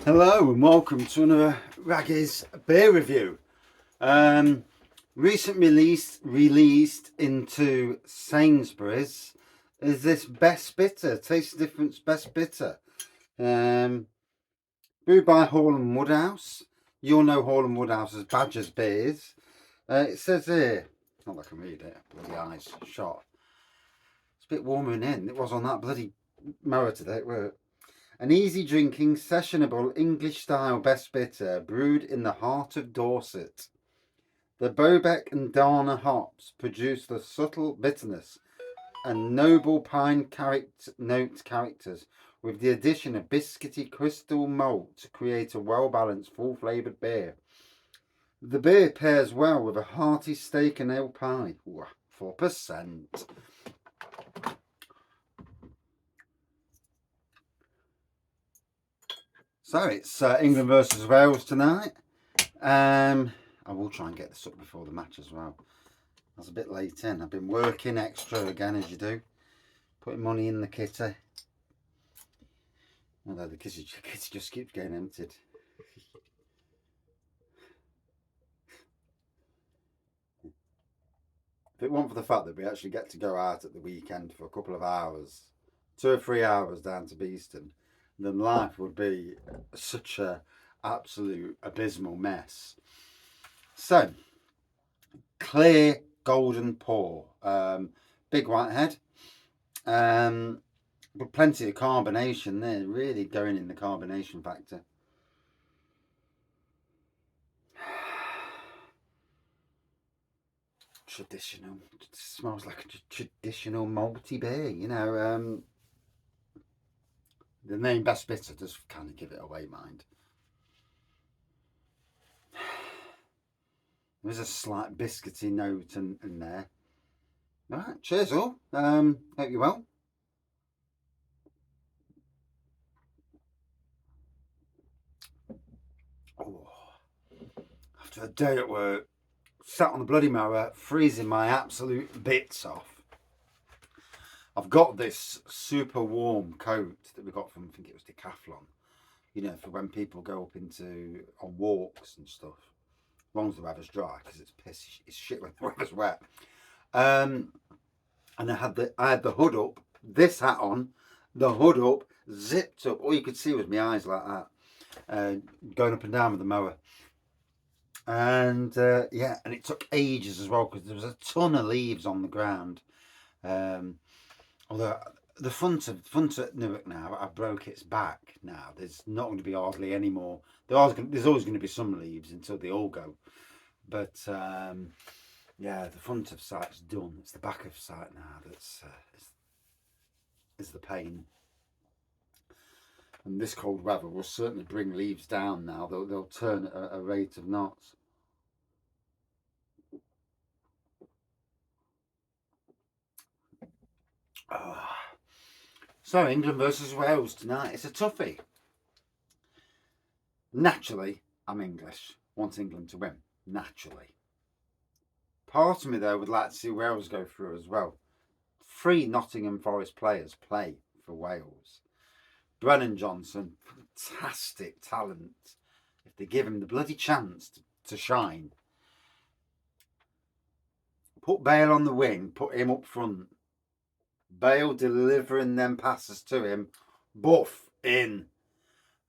Hello and welcome to another Raggy's beer review. Recently released into Sainsbury's is this Best Bitter, Taste Difference Best Bitter. Brewed by Hall and Woodhouse. You'll know Hall and Woodhouse as Badger's Beers. It says here, not that I can read it, bloody eyes shot. It's a bit warmer in it was on that bloody mower today at work. An easy drinking, sessionable English style best bitter brewed in the heart of Dorset. The Bowbeck and Dana hops produce the subtle bitterness and noble pine note characters with the addition of biscuity crystal malt to create a well-balanced, full-flavoured beer. The beer pairs well with a hearty steak and ale pie. 4%. So it's England versus Wales tonight. I will try and get this up before the match as well. I was a bit late in. I've been working extra again, as you do. Putting money in the kitty. Although the kitty just keeps getting emptied. If it weren't for the fact that we actually get to go out at the weekend for a couple of hours, 2 or 3 hours down to Beeston, then life would be such a absolute abysmal mess. So, clear golden pour, big white head, but plenty of carbonation there, really going in the carbonation factor. Traditional, it smells like a traditional malty beer, you know. The name Best Bitter does kind of give it away, mind. There's a slight biscuity note in there. All right, cheers all. Hope you're well. Oh, after a day at work, sat on the bloody mower, freezing my absolute bits off. I've got this super warm coat that we got from, I think it was Decathlon, you know, for when people go up into on walks and stuff. As long as the weather's dry, because it's shit when the weather's wet. And I had the hood up, this hat on, the hood up, zipped up. All you could see was my eyes like that, going up and down with the mower. And yeah, and it took ages as well because there was a ton of leaves on the ground. Although the front at Newark now, I broke its back now. There's not going to be hardly any more. There's always going to be some leaves until they all go. But yeah, the front of site's done. It's the back of site now that's is the pain. And this cold weather will certainly bring leaves down now. They'll turn at a rate of knots. Oh. So England versus Wales tonight. It's a toughie. Naturally, I'm English. Want England to win. Naturally. Part of me though would like to see Wales go through as well. 3 Nottingham Forest players play for Wales. Brennan Johnson, fantastic talent. If they give him the bloody chance to shine. Put Bale on the wing, put him up front. Bale delivering them passes to him. Buff in.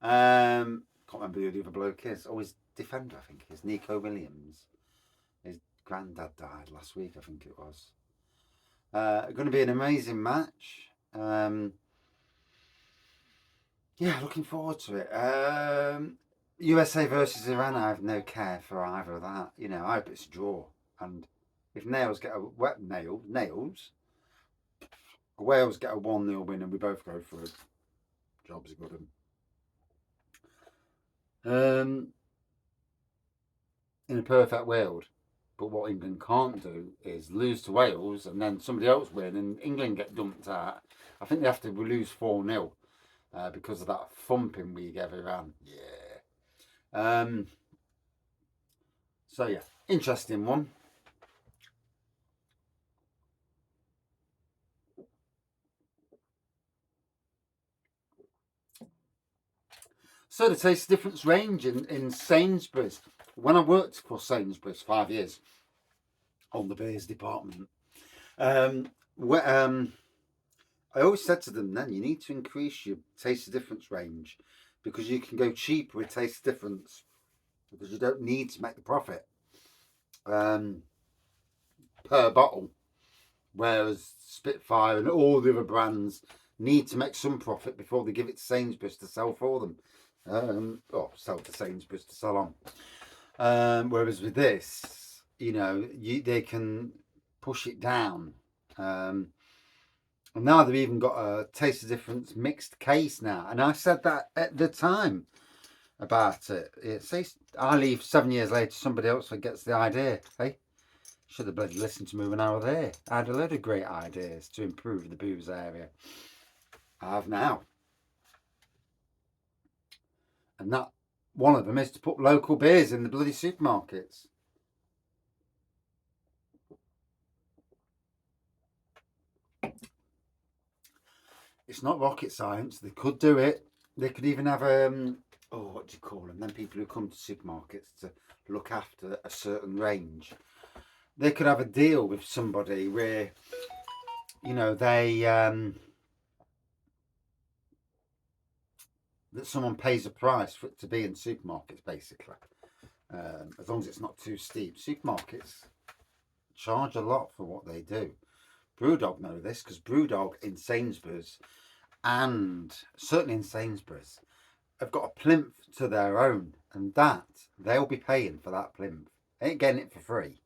Can't remember who the other bloke is. Oh, his defender, I think, is Nico Williams. His granddad died last week, I think it was. Going to be an amazing match. Yeah, looking forward to it. USA versus Iran, I have no care for either of that. You know, I hope it's a draw. And if Nails get a Wales get a 1-0 win and we both go for it, job's a good one. In a perfect world, but what England can't do is lose to Wales and then somebody else win and England get dumped out. I think they have to lose 4-0 because of that thumping we gave Iran. Yeah. So yeah, interesting one. So the taste difference range in Sainsbury's. When I worked for Sainsbury's 5 years on the beers department, um, I always said to them then, you need to increase your taste difference range because you can go cheaper with taste difference because you don't need to make the profit per bottle. Whereas Spitfire and all the other brands need to make some profit before they give it to Sainsbury's to sell for them. Or sell to Sainsbury's to sell on. Whereas with this, they can push it down. And now they've even got a taste of difference mixed case now. And I said that at the time about it. I leave 7 years later, somebody else gets the idea. Hey, should have bloody listened to me when I was there. I had a load of great ideas to improve the booze area. I have now. And that one of them is to put local beers in the bloody supermarkets. It's not rocket science. They could do it. They could even have what do you call them? Then people who come to supermarkets to look after a certain range. They could have a deal with somebody where, they that someone pays a price for it to be in supermarkets, basically. As long as it's not too steep. Supermarkets charge a lot for what they do. Brewdog know this because Brewdog in Sainsbury's, and certainly in Sainsbury's, have got a plinth to their own, and that they'll be paying for that plinth. They ain't getting it for free.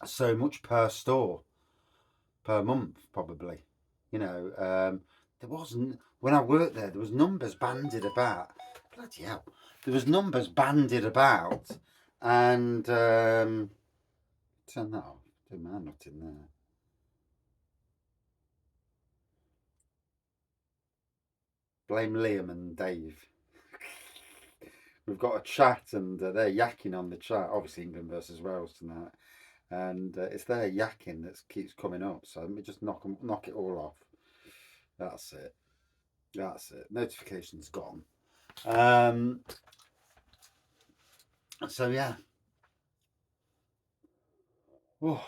So much per store, per month, probably. There wasn't, when I worked there was numbers bandied about. Bloody hell. There was numbers bandied about, and turn that off. Do my nut in there. Blame Liam and Dave. We've got a chat, and they're yakking on the chat. Obviously, England versus Wales tonight, and it's their yakking that keeps coming up. So let me just knock it all off. That's it. That's it. Notification's gone. So yeah. Oh.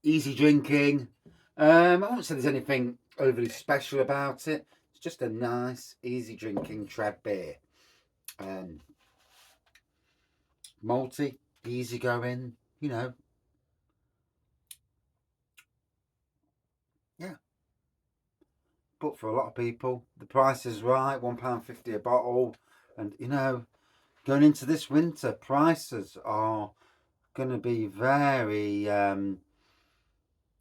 Easy drinking. I won't say there's anything overly special about it. It's just a nice, easy drinking trad beer. Malty, easy going, Yeah. But for a lot of people, the price is right, £1.50 a bottle. And, going into this winter, prices are going to be very, it's going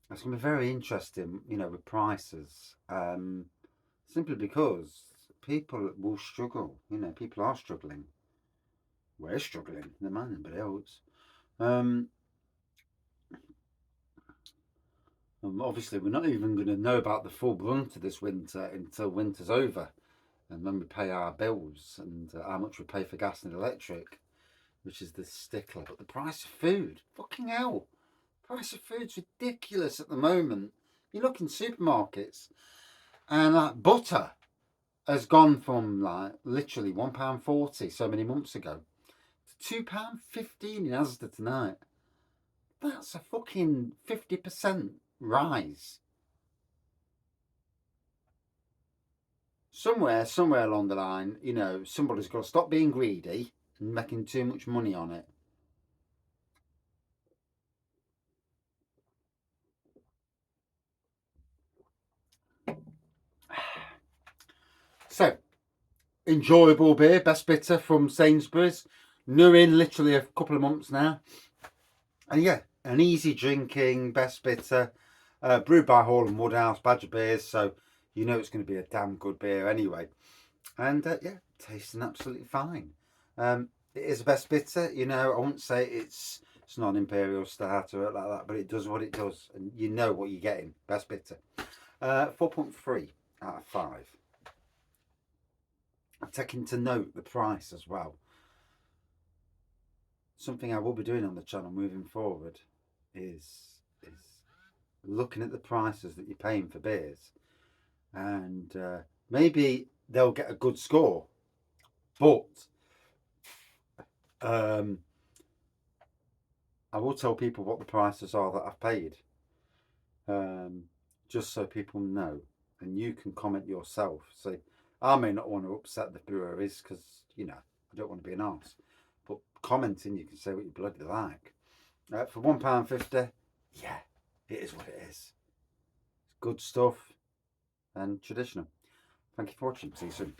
to be very interesting, with prices. Simply because people will struggle, people are struggling. We're struggling, no matter anybody else. Obviously, we're not even going to know about the full brunt of this winter until winter's over, and when we pay our bills and how much we pay for gas and electric, which is the stickler. But the price of food, fucking hell, the price of food's ridiculous at the moment. You look in supermarkets, and like butter has gone from like literally £1.40 so many months ago to £2.15 in Asda tonight. That's a fucking 50% rise. Somewhere along the line, somebody's got to stop being greedy and making too much money on it. So, enjoyable beer, best bitter from Sainsbury's. New in literally a couple of months now. And yeah, an easy drinking, best bitter, brewed by Hall and Woodhouse, Badger Beers. So, it's going to be a damn good beer anyway. And yeah, tasting absolutely fine. It is a best bitter, I wouldn't say it's not an imperial stout or like that, but it does what it does, and you know what you're getting. Best bitter. 4.3 out of 5. I'm taking to note the price as well. something I will be doing on the channel moving forward is looking at the prices that you're paying for beers, and maybe they'll get a good score, but I will tell people what the prices are that I've paid, just so people know, and you can comment yourself. So I may not want to upset the breweries because, you know, I don't want to be an arse, but commenting, you can say what you bloody like. For £1.50, yeah, it is what it is. It's good stuff and traditional. Thank you for watching. See you soon.